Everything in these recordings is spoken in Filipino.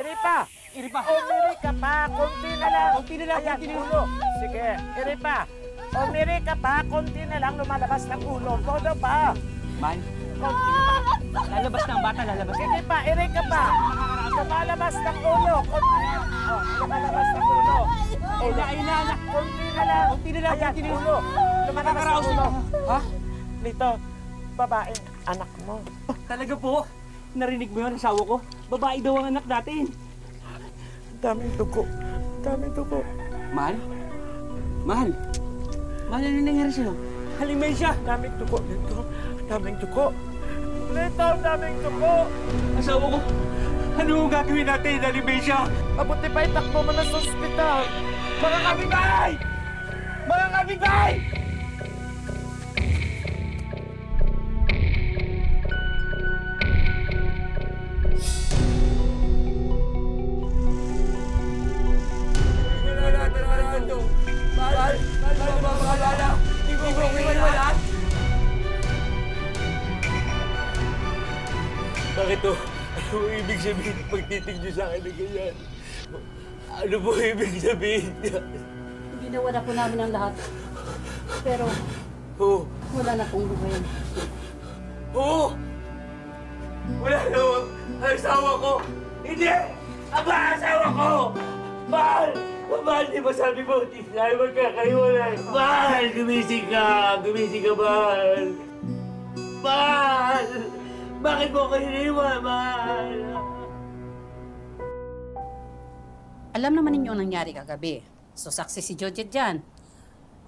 iri pa! Iri pa! Umiri ka pa! Kunti na lang! Kunti na lang! Ayan, Kunti na lang! ulo! Sige, iri pa! Umiri ka pa! Kunti na lang lumalabas ng ulo. Todo pa! Man, Kunti na pa! lalabas na ang bata, lalabas na. Sige pa, iri ka pa! Lumalabas ng ulo! Kunti na lang! Oh, lumalabas ng ulo! Ulo! Ayun na, anak! Kunti na lang! Kunti na lang! Ayan, Kunti na lang! ulo! Lumalabas ng ulo! Ha? Dito, babaeng anak mo. Talaga po? Narinig mo yun, asawa ko? Babae daw ang anak natin. Daming dugo. Daming dugo. Mahal? Mahal? Mahal, ano nangyari sa'yo? Halimensya! Daming dugo dito. Daming dugo. Dito, daming dugo. Asawa ko, ano ang gagawin natin, halimensya? Mabuti pa itakbo mo na sa ospital. Mga kapitbahay! Mga kapitbahay! Bakit to? Ano po ibig sabihin pagtitig niyo sa akin na ganyan? Ano po ibig sabihin niya? Ginawa na po namin ang lahat. Pero Oo. wala na pong buhay. Oo! Wala na ang asawa ko! Hindi! Aba, asawa ko! Mahal! Mahal, di ba sabi mo, di tayo magkakaiwalay? Mahal! Gumising ka! Gumising ka, mahal! Mahal! Bakit mo ko hiniwan, mahal? Alam naman ninyo ang nangyari kagabi. So, success si Georgette dyan.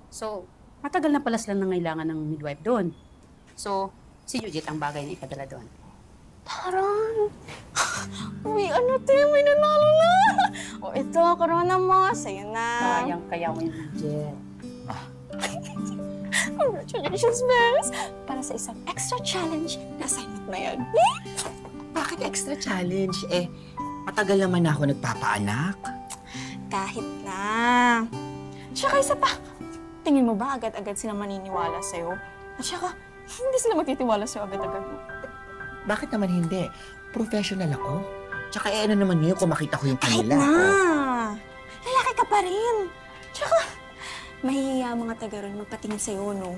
So, matagal na pala sila nangailangan ng midwife doon. So, si Georgette ang bagay na ipadala doon. Parang, uy, ano tayo, may nanalo na. O ito, corona mo, sa'yo na. Kayang-kaya mo yung Georgette. Congratulations, Bess! Para sa isang extra challenge na assignment na yan. Bakit extra challenge? Eh, matagal naman ako nagpapaanak. Kahit na. Tsaka isa pa, tingin mo ba agad-agad sila maniniwala sa'yo? At tsaka, hindi sila magtitiwala sa'yo agad-agad mo. Bakit naman hindi? Professional ako. Tsaka ano naman yun kung makita ko yung Kahit kanila. na! Lalaki ka pa rin. Tsaka, mahihiya mga taga ron magpatingin sa'yo, no?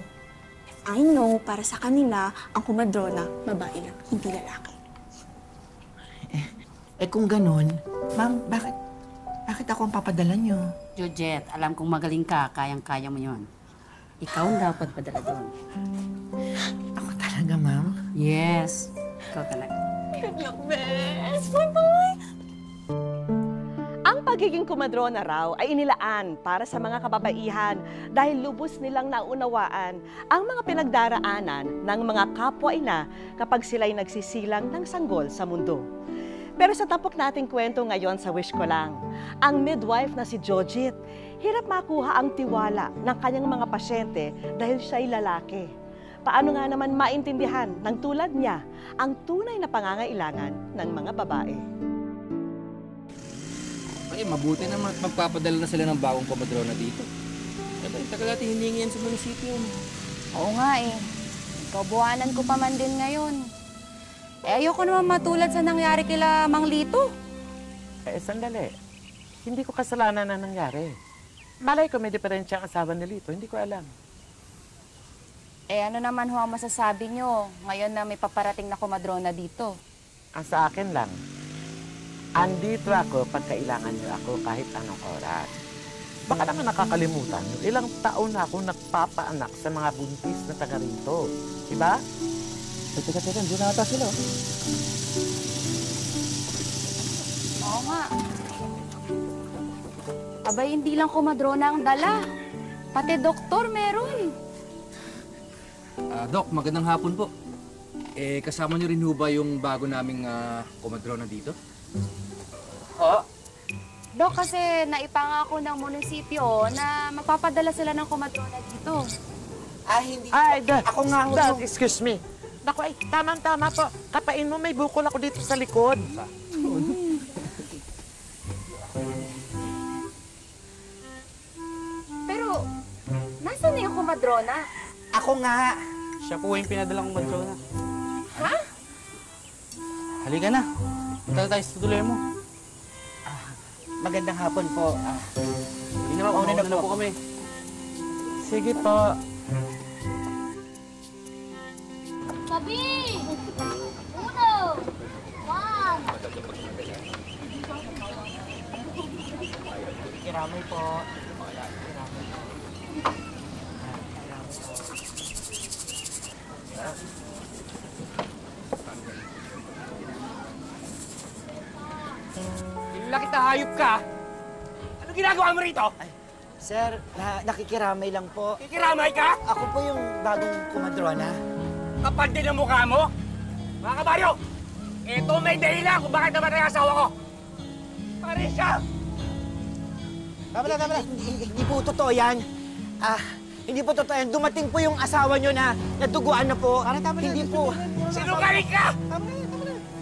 I know, para sa kanila, ang kumadrona, babae lang, hindi lalaki. Eh kung ganun, ma'am, bakit ako ang papadala niyo? Georgette, alam kong magaling ka, kayang-kaya mo yon. Ikaw ang dapat padala doon. Ako talaga, ma'am? Yes, ikaw talaga. Good luck, Bess! Bye-bye! Ang pagiging kumadrona raw ay inilaan para sa mga kababaihan dahil lubos nilang naunawaan ang mga pinagdaraanan ng mga kapwa-ina kapag sila'y nagsisilang ng sanggol sa mundo. Pero sa tampok nating kwento ngayon sa Wish Ko Lang, ang midwife na si Georgette, hirap makuha ang tiwala ng kanyang mga pasyente dahil siya'y lalaki. Paano nga naman maintindihan ng tulad niya ang tunay na pangangailangan ng mga babae? Ay, mabuti naman at magpapadala na sila ng bagong komadrona dito. Diba, tagal natin hiningi yan sa munisipyo. Oo nga eh. Kabuhanan ko pa man din ngayon. Eh, ayoko naman matulad sa nangyari kila Mang Lito. Sandali. Hindi ko kasalanan na nangyari. Malay ko may diferensya ang asawa ni Lito. Hindi ko alam. Eh, ano naman ho ang masasabi nyo ngayon na may paparating na kumadrona dito? Ang sa akin lang, andito ako pag kailangan niyo ako kahit anong oras. Baka naman nakakalimutan niyo, ilang taon na akong nagpapaanak sa mga buntis na taga rito. Diba? Teka, doon na ata sila. Oo nga. Abay, hindi lang kumadrona ang dala. Pati doktor meron. Doc, magandang hapon po. Eh, kasama niyo rin ho ba yung bago naming komadrona dito? Dok, kasi naipangako ng munisipyo na magpapadala sila ng kumadrona dito. Hindi. Ay, Dad. Ako nga ho. Dad, excuse me. Naku, ay, tamang-tama po. Kapain mo, may bukol ako dito sa likod. Pero, nasaan na yung kumadrona? Ako nga. Siya po yung pinadalang komadrona. Ha? Halika na. Punta tayo sa tuloy mo. magandang hapon po. Hindi naman, mauna na po kami. Sige po. Sabi! Uno! One! Kiramay po. Laki na hayop ka! Ano ginagawa mo rito? Sir, nakikiramay lang po. Kikiramay ka? Ako po yung bagong kumadrona. Kapal din ang mukha mo? Mga kabaryo, ito may dahilan kung bakit namatay ang asawa ko. Parisha! Tama na. Hindi po totoo yan. Hindi po totoo yan. Dumating po yung asawa nyo na naduguan na po. Hindi po. Sinungaling ka!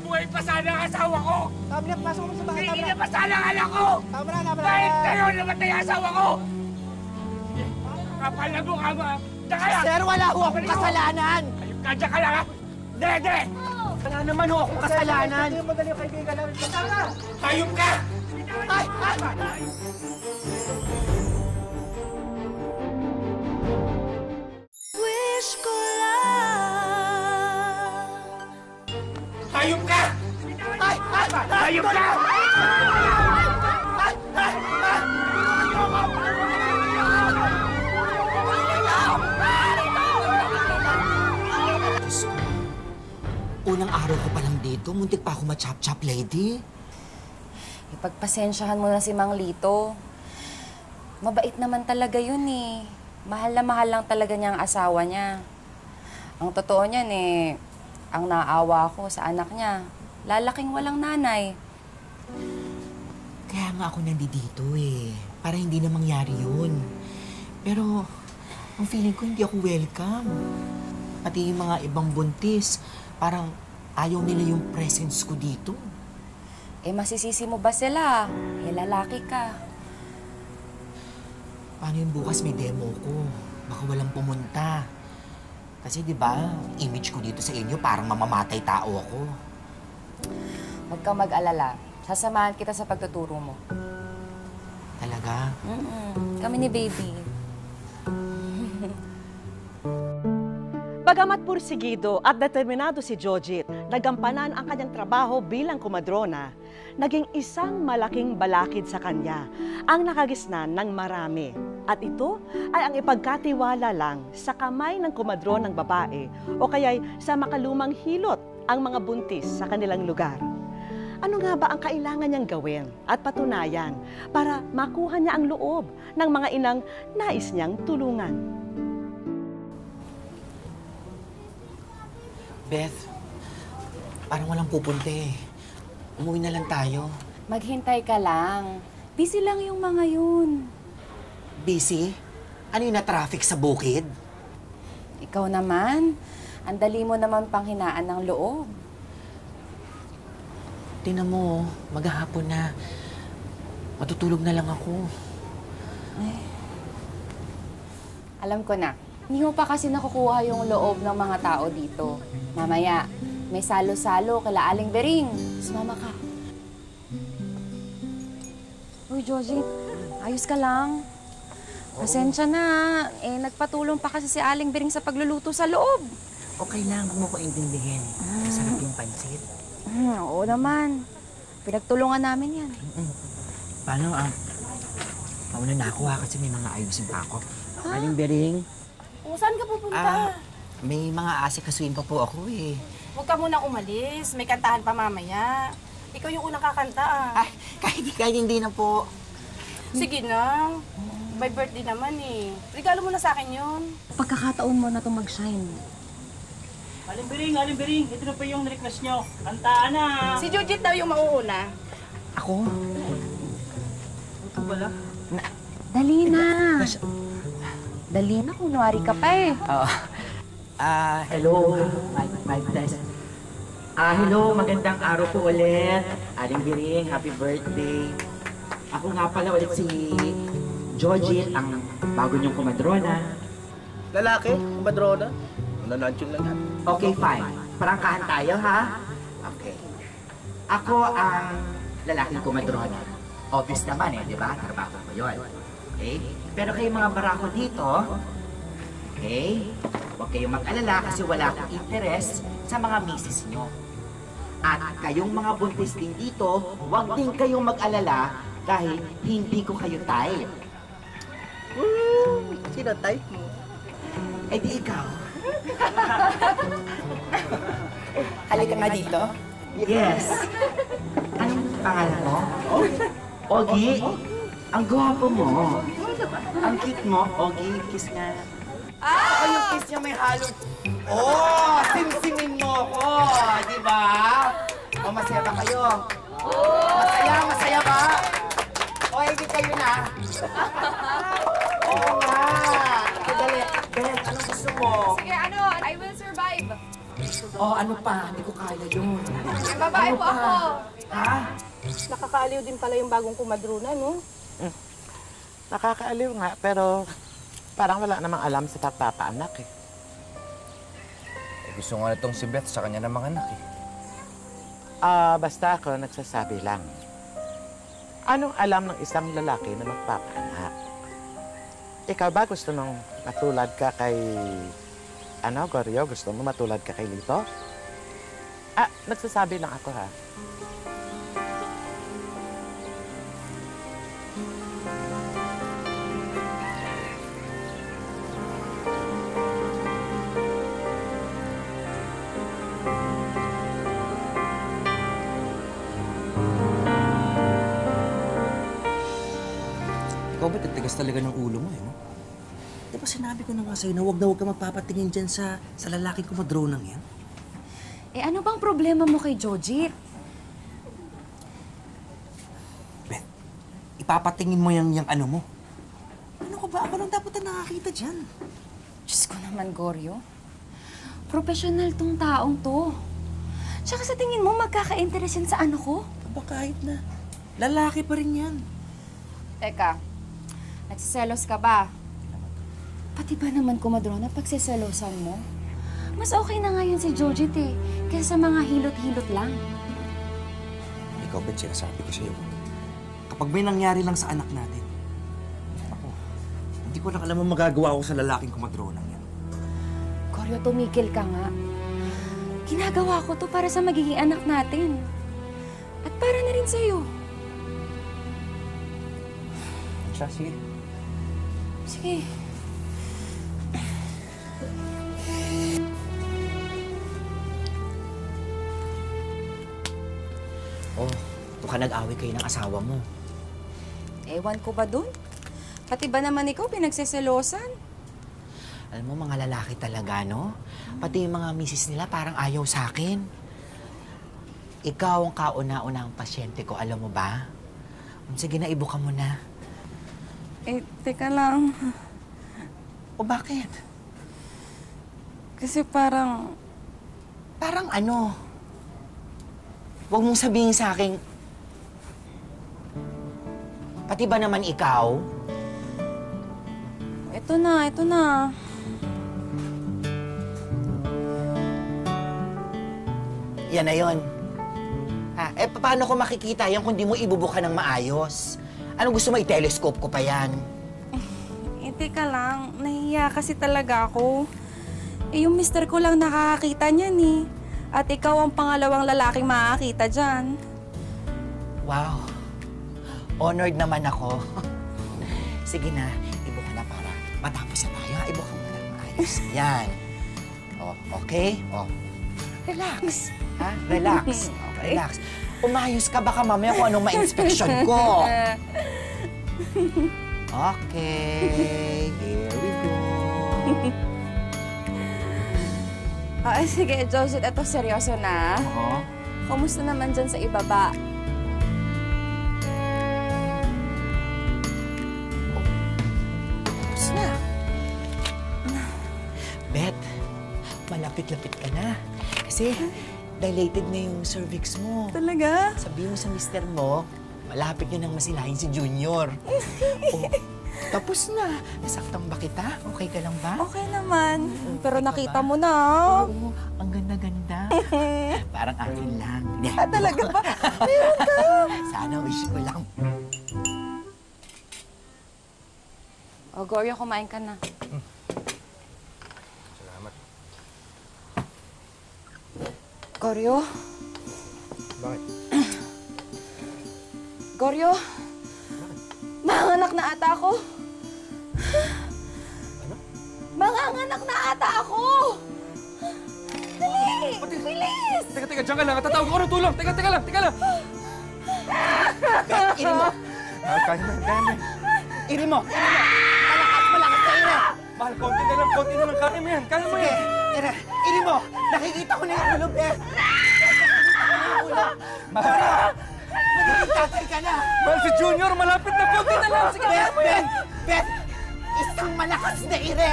Buhay pa sana ang asawa ko! Tama na, pasok mo sa bahay. Hindi na pa sana ang anak ko! Tama na. Kahit kayo namatay ang asawa ko! Kapal na mukha mo, ha? Diyan ka lang! Sir, wala ho akong kasalanan. Ayun ka, diyan ka lang, ha? Dede! Wala naman ho akong kasalanan. Hayop ka! Wish ko lang. Hayop ka! Hayop ka! Diyos ko. Unang araw ko pa lang dito, muntik pa ako ma-chop-chop, lady. Ipagpasensyahan mo na si Mang Lito. Mabait naman talaga yun eh. Mahal na mahal lang talaga niya ang asawa niya. Ang totoo niyan eh, ang naawa ko sa anak niya. Lalaking walang nanay. Kaya nga ako nandito eh, para hindi na mangyari yun. Pero, ang feeling ko hindi ako welcome. Pati yung mga ibang buntis, parang ayaw nila yung presence ko dito. Eh masisisi mo ba sila? Eh lalaki ka. Paano yung bukas may demo ko? Baka walang pumunta. Kasi di ba, image ko dito sa inyo parang mamamatay tao ako. Huwag kang mag-alala. Sasamahan kita sa pagtuturo mo. Talaga? Kami ni Baby. Bagamat pursigido at determinado si Jojit, nagampanan ang kanyang trabaho bilang kumadrona, naging isang malaking balakid sa kanya ang nakagisnan ng marami. At ito ay ang ipagkatiwala lang sa kamay ng kumadronang babae o kaya'y sa makalumang hilot ang mga buntis sa kanilang lugar. Ano nga ba ang kailangan niyang gawin at patunayan para makuha niya ang loob ng mga inang nais niyang tulungan? Beth, parang walang pupunta eh. Umuwi na lang tayo. Maghintay ka lang. Busy lang yung mga yun. Busy? Ano yung na-traffic sa bukid? Ikaw naman, ang dali mo naman panghinaan ng loob. Tingnan mo, maghahapon na. Matutulog na lang ako. Ay. Alam ko na. Hindi mo pa kasi nakukuha yung loob ng mga tao dito. Mamaya, may salo-salo kila Aling Bering. Sumama ka. Uy, Joji, ayos ka lang. Pasensya na. Eh, nagpatulong pa kasi si Aling Bering sa pagluluto sa loob. Okay lang, huwag mo ko intindihin. Masarap yung pansit. Oo naman. Pinagtulungan namin yan. Paano, mauna na ako ha, kasi may mga ayusin pa ako. Aling Bering? O, saan ka pupunta? May mga asikasuin pa po ako eh. Huwag ka munang umalis. May kantahan pa mamaya. Ikaw yung unang kakanta ah. Ay, kahit hindi na po. Sige na. By birthday naman eh. Regalo mo na sa akin yun. Pagkakataon mo na itong mag-shine. Aling Bering, ito na pa yung request nyo. Kantaan na! Si Jujit daw yung mauuna. Ako? Ito pala? Dali na. Dali na, kunwari ka pa eh. Hello. Mic test. Hello, magandang araw po ulit. Aling Bering, happy birthday. Ako nga pala ulit si Jojit, ang bago niyong kumadrona. Lalaki? Kumadrona? Nananchon lang yan. Okay, fine. Prangkahan tayo, ha? Okay. Ako ang lalaking kumadrona. Obvious naman eh, di ba? Trabaho ko yun. Okay? Pero kayong mga barako dito, okay? Huwag kayong mag-alala kasi wala akong interest sa mga misis nyo. At kayong mga buntis din dito, huwag din kayong mag-alala dahil hindi ko kayo type. Sino type mo? Eh di ikaw. Halika nga dito. Yes. Anong pangalan mo? Ogie? Ang gwapo mo. Ang cute mo. Ogie, kiss nga. Ako yung kiss niya may halong... Oh! Simsimin mo ko! Di ba? O, masaya ba kayo? Masaya? Masaya ba? O, hindi kayo na. Oo nga. Dali. Beth, anong gusto mo? Sige, ano? I will survive. Oh, ano pa? Hindi ko kaya yun. May babae po ako. Ha? Nakakaaliw din pala yung bagong kumadrona, no? Nakakaaliw nga, pero parang wala namang alam sa pagpapaanak eh. Gusto nga itong si Beth sa kanya ng mga anak eh. Basta ako nagsasabi lang. Anong alam ng isang lalaki na magpapaanak? Ikaw ba gusto mong matulad ka kay... Goryo? Gusto mo matulad ka kay Lito? Nagsasabi lang ako ha. Ikaw ba titigas talaga ng ulo mo eh, no? Di ba sinabi ko na nga sa'yo na huwag ka magpapatingin dyan sa lalaking kumadronang yan? Eh ano bang problema mo kay Jojit? Beth, ipapatingin mo yung ano mo. Ano ka ba? Ako lang dapat na nakakita dyan. Diyos ko naman, Goryo. Professional tong taong to. Tsaka sa tingin mo, magkaka-interest yan sa ano ko? Aba, kahit na. Lalaki pa rin yan. Teka, nagsiselos ka ba? Pati ba naman, kumadrona, pagsiselosan mo? Mas okay na nga yan si Jojit eh, kaysa sa mga hilot-hilot lang. Ikaw, Beth, sinasabi ko sa'yo. Kapag may nangyari lang sa anak natin, ako, hindi ko lang alam ang magagawa ko sa lalaking kumadronang yan. Goryo, tumigil ka nga. Ginagawa ko to para sa magiging anak natin. At para na rin sa'yo. Sige. Sige. Oh, baka nag-away kayo ng asawa mo. Ewan ko ba dun? Pati ba naman ikaw pinagsiselosan? Alam mo, mga lalaki talaga, no? Pati yung mga misis nila parang ayaw sa akin. Ikaw ang kauna-unahang pasyente ko, alam mo ba? Sige na, ibuka mo na. Eh, teka lang. O bakit? Kasi parang... Parang ano? Huwag mong sabihin sa akin... Pati ba naman ikaw? Ito na, ito na. Yan na yun. Paano ko makikita yan kung di mo ibubuka ng maayos? Ano gusto mo, i-telescope ko pa yan? Eh, teka lang. Nahiya kasi talaga ako. Eh, yung mister ko lang nakakakita niyan eh. At ikaw ang pangalawang lalaking makakita dyan. Wow. Honored naman ako. Sige na, ibuka na para matapos na tayo. Ibuka mo na maayos. Yan. Okay? Relax. Ha? Relax. Relax. Umayos ka, baka mamaya kung anong ma-inspection ko. Okay, here we go. Sige, Joseph, ito seryoso na. Oo. Kumusta naman dyan sa ibaba? Tapos na. Beth, malapit-lapit ka na. Kasi dilated na yung cervix mo. Talaga? Sabihin mo sa mister mo, malapit nyo nang masilahin si Junior. Tapos na. Nasaktan ba kita? Okay ka lang ba? Okay naman. Pero nakita mo na. Oo, ang ganda-ganda. Parang akin lang. Talaga ba? Meron ka. Sana wish ko lang. O, Goryo, kumain ka na. Salamat. Goryo? Bakit? Goryo? Manganak na ata ako. Ano? Manganganak na ata ako! Dali! Bilis! Teka, diyan ka lang. Tatawag ako ng tulong. Teka lang. Beth, iri mo! Kaya mo yan. Iri mo! Malakas sa iri! Mahal, konti na lang. Kaya mo yan. Sige, iri mo! Nakikita ko na yung ulo, Beth! Mahal! Magiging tatay ka na! Mahal, si Junior, malapit na. Konti na lang. Sige, kaya mo yan. Beth! Isang malakas na iri!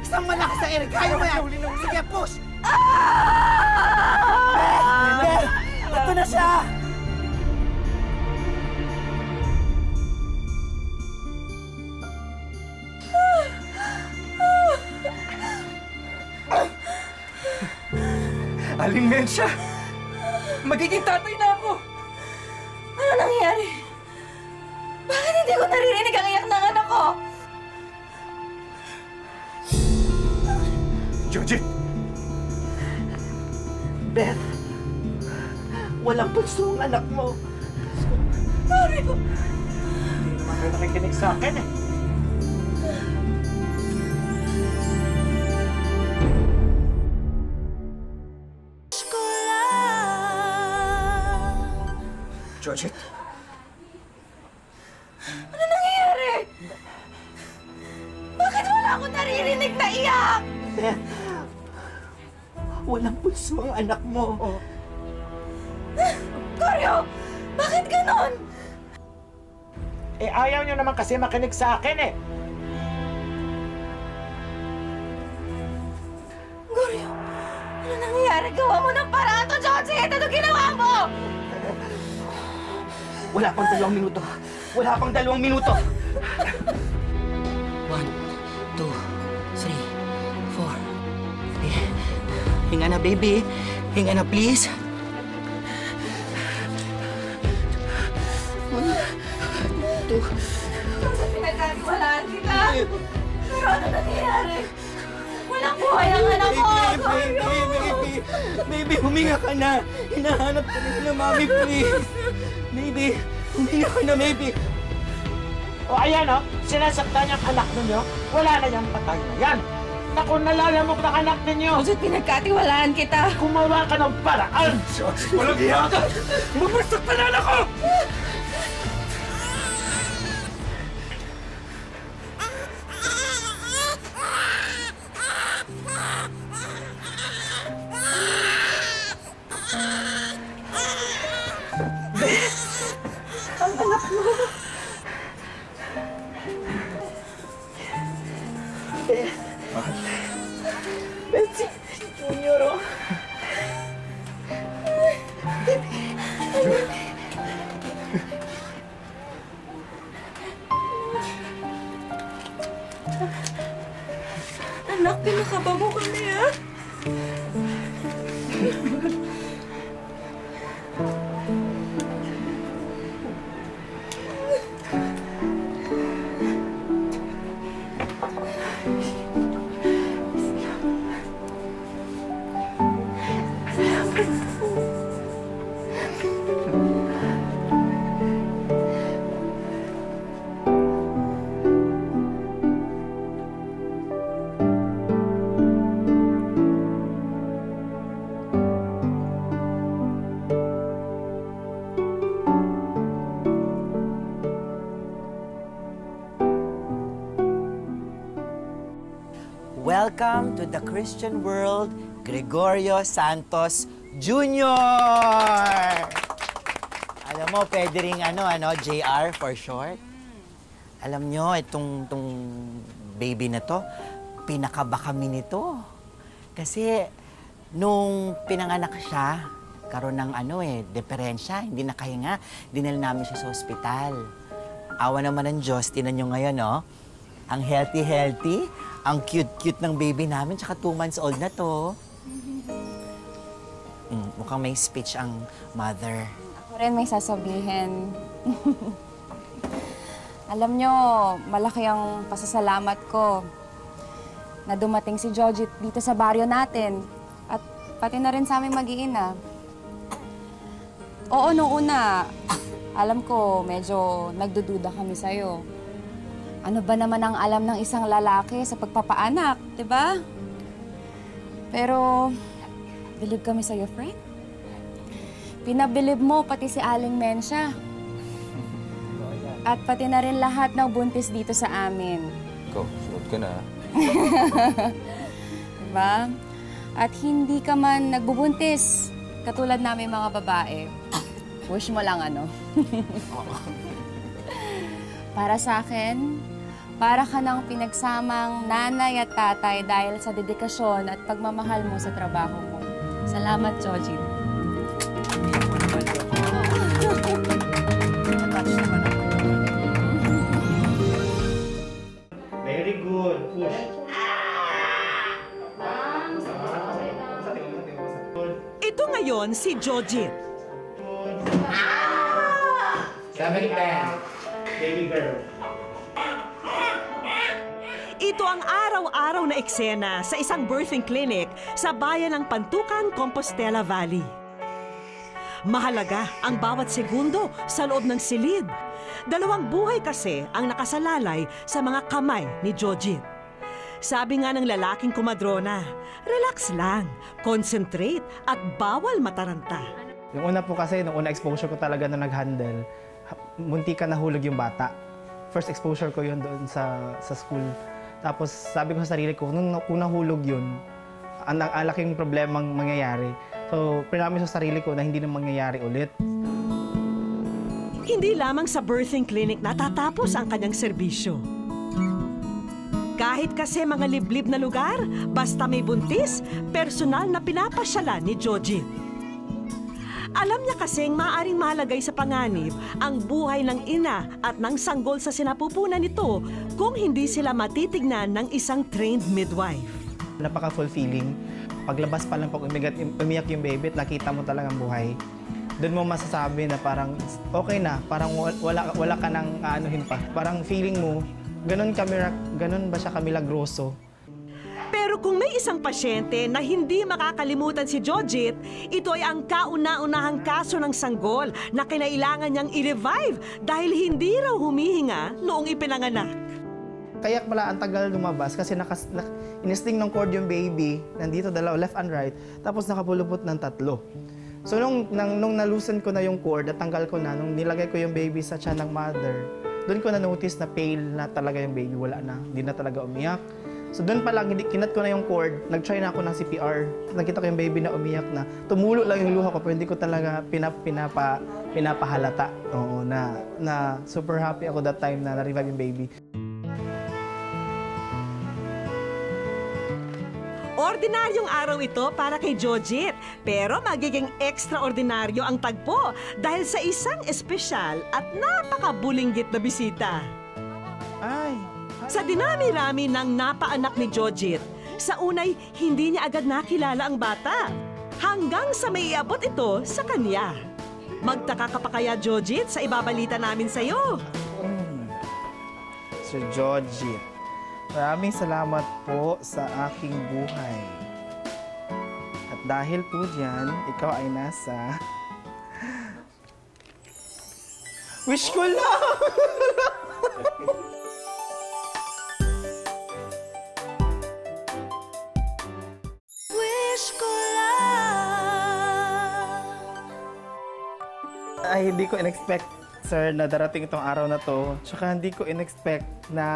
Isang malakas na iri! Kaya mo yan! Sige, push! Beth! Ito na siya! Aling Mensya! Magiging tatay na ako! Ano nangyari? Bakit hindi ko naririnig ang iyak ng anak ko? Georgie! Beth! Walang puso ang anak mo! Sorry po. Hindi naman kayo nakikinig sa akin eh. Georgie! Ano nangyayari? Bakit wala akong naririnig na iyak? Beth! Walang puso ang anak mo! Goryo! Bakit ganon? Eh, ayaw nyo naman kasi makinig sa akin eh. Goryo, ano nangyayari? Gawa mo ng paraan to, Josie! Ano ginawa mo? Wala pang 2 minuto! Wala pang 2 minuto! 1, 2, 3, 4. Hinga na, baby. Hinga na, please. 1, 2. Sa pinagkatiwalaan kita. Pero ano nangyayari? Walang buhay ang anak ko! Baby, huminga ka na. Hinahanap ka nila, mami, please. Baby, huminga ka na, baby. O ayan o, sinasaktan yung anak ninyo, wala na yung patay na yan. Naku, nalalamok na anak ninyo. Kasi pinagkatiwalaan kita. Gumawa ka ng paraan. Walang iya ka! Mamasaktan na anak ko! Ang anak mo. Beth, si Junior, oh. Anak, pinakaba mo kami, ha? Welcome to the Christian world, Gregorio Santos Jr. Alam mo, pwede ring JR for short. Alam nyo, itong baby na to, pinakaba kami nito. Kasi nung pinanganak siya, karoon ng deperensya, hindi nakahinga, dinala namin siya sa ospital. Awa naman ng Diyos, tinan nyo ngayon, no? Ang healthy, ang cute-cute ng baby namin, tsaka 2 months old na to. Mukhang may speech ang mother. Ako rin may sasabihin. Alam nyo, malaki ang pasasalamat ko na dumating si Jojit dito sa baryo natin. At pati na rin sa aming mag-iina. Oo, nung una, alam ko medyo nagdududa kami sa'yo. Ano ba naman ang alam ng isang lalaki sa pagpapaanak, di ba? Pero, bilib kami sa'yo, friend. Pinabilib mo pati si Aling Mensya. At pati na rin lahat ng buntis dito sa amin. Ikaw, sunod ka na. Diba? At hindi ka man nagbubuntis, katulad namin mga babae. Wish mo lang ano. Para sa akin, para ka ng pinagsamang nanay at tatay dahil sa dedikasyon at pagmamahal mo sa trabaho mo. Salamat, Jojit. Very good. Push. Ito ngayon si Jojit. Sabi Ben. Baby girl. Ito ang araw-araw na eksena sa isang birthing clinic sa bayan ng Pantukan, Compostela Valley. Mahalaga ang bawat segundo sa loob ng silid. 2 buhay kasi ang nakasalalay sa mga kamay ni Jojit. Sabi nga ng lalaking kumadrona, relax lang, concentrate at bawal mataranta. Yung una po kasi, nung una exposure ko talaga na nag-handle, munti ka nahulog yung bata. First exposure ko yun doon sa school. Tapos sabi ko sa sarili ko, nung nahulog yun, ang laking problemang mangyayari. So, pinamis sa sarili ko na hindi na mangyayari ulit. Hindi lamang sa birthing clinic natatapos ang kanyang serbisyo. Kahit kasi mga liblib na lugar, basta may buntis, personal na pinapasyalan ni Jojit. Alam niya kasing maaaring malagay sa panganib ang buhay ng ina at ng sanggol sa sinapupunan nito kung hindi sila matitignan ng isang trained midwife. Napaka-fulfilling. Paglabas pa lang pag umiyak yung baby at nakita mo talagang buhay, doon mo masasabi na parang okay na, parang wala ka nang aanuhin pa. Parang feeling mo, ganun ba siya kamilagroso? Pero kung may isang pasyente na hindi makakalimutan si Jojit, ito ay ang kauna-unahang kaso ng sanggol na kinailangan niyang i-revive dahil hindi raw humihinga noong ipinanganak. Kaya pala ang tagal lumabas kasi inisting ng cord yung baby, nandito dalawa, left and right, tapos nakapulupot ng 3. So nung nalusan ko na yung cord, natanggal ko na, nung nilagay ko yung baby sa tiyan ng mother, doon ko na-notice na pale na talaga yung baby, wala na, hindi na talaga umiyak. So doon pa lang, kinat ko na yung cord, nag-try na ako ng CPR. Nakita ko yung baby na umiyak na. Tumulo lang yung luha ko, pero hindi ko talaga pinapahalata. Oo, na super happy ako that time na na-revive yung baby. Ordinaryong araw ito para kay Jojit, pero magiging extraordinaryo ang tagpo dahil sa isang espesyal at napakabulinggit na bisita. Ay! Sa dinami-rami ng napaanak ni Jojit, sa unay hindi niya agad nakilala ang bata. Hanggang sa may iabot ito sa kanya. Magtaka ka pa kaya, Jojit, sa ibabalita namin sa'yo? Sir Jojit, maraming salamat po sa aking buhay. At dahil po dyan, ikaw ay nasa... Wish ko lang! Wish ko lang. Ay, hindi ko in-expect, sir, na darating itong araw na to. Tsaka hindi ko in-expect na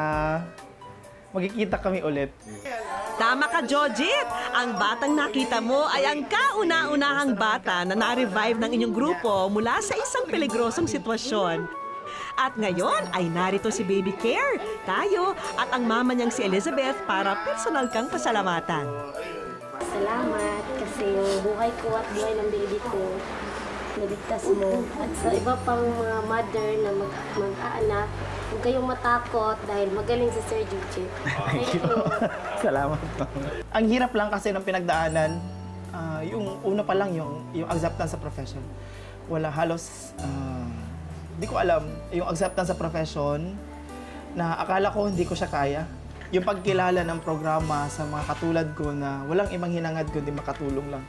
magkikita kami ulit. Tama ka, Jojit! Ang batang nakita mo ay ang kauna-unahang bata na na-revive ng inyong grupo mula sa isang peligrosong sitwasyon. At ngayon ay narito si Baby Care, tayo at ang mama niyang si Elizabeth para personal kang pasalamatan. Salamat kasi yung buhay ko at buhay ng baby ko naligtas mo. At sa iba pang mga mother na mag-aanak, huwag kayong matakot dahil magaling si Sir Jojit. Thank you. Salamat po. Ang hirap lang kasi ng pinagdaanan, yung una pa lang yung acceptance sa profession. Wala halos, di ko alam, yung acceptance sa profession, na akala ko hindi ko siya kaya. Yung pagkilala ng programa sa mga katulad ko na walang ibang hinangad kundi makatulong lang.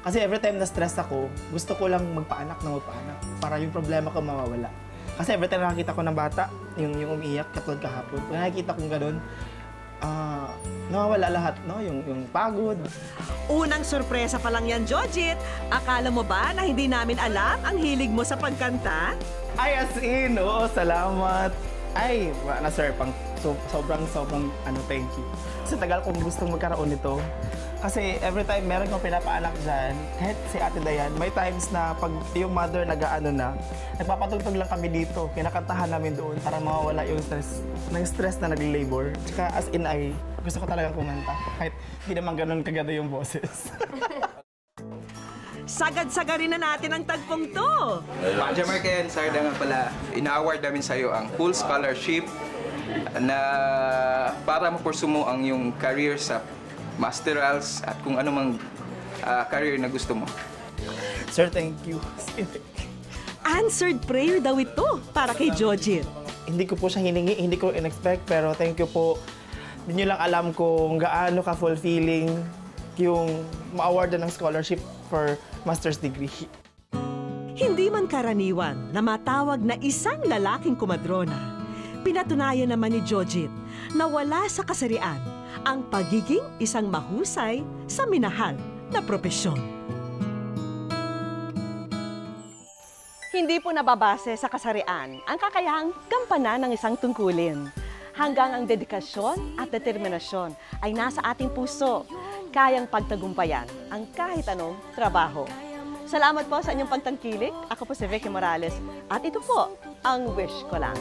Kasi every time na stress ako, gusto ko lang magpaanak para yung problema ko mawawala. Kasi every time nakakita ko ng bata, yung umiiyak katulad kahapon, kung nakikita kong ganun, nawawala lahat, no? Yung pagod. Unang sorpresa pa lang yan, Jojit. Akala mo ba na hindi namin alam ang hilig mo sa pagkanta? Ay, as in, oo, salamat. Ay, na sir, sobrang thank you. Sa tagal kong gustong magkaroon nito. Kasi every time meron kong pinapaanak dyan, kahit si Ate Dayan, may times na pag yung mother nagpapatugtog lang kami dito. Kinakantahan namin doon para mawawala yung stress na nag-labor. Tsaka as in gusto ko talagang kumanta. Kahit hindi naman ganun kaganda yung boses. Sagad-sagarin na natin ang tagpong to. Manja Marken, Sarda nga pala, ina-award namin sa'yo ang full scholarship na para ma-pursue mo ang yung career sa masterals at kung ano mang career na gusto mo. Sir, thank you. Answered prayer daw ito para kay Jojit. Hindi ko po siya hiningi, hindi ko in-expect, pero thank you po. Hindi nyo lang alam kung gaano ka-fulfilling yung ma-awardan ng scholarship for master's degree. Hindi man karaniwan na matawag na isang lalaking kumadrona, pinatunayan naman ni Jojit na wala sa kasarian ang pagiging isang mahusay sa minahal na propesyon. Hindi po nababase sa kasarian ang kakayahang gampanan ng isang tungkulin. Hanggang ang dedikasyon at determinasyon ay nasa ating puso, kayang pagtagumpayan ang kahit anong trabaho. Salamat po sa inyong pagtangkilik. Ako po si Vicky Morales at ito po ang Wish Ko Lang.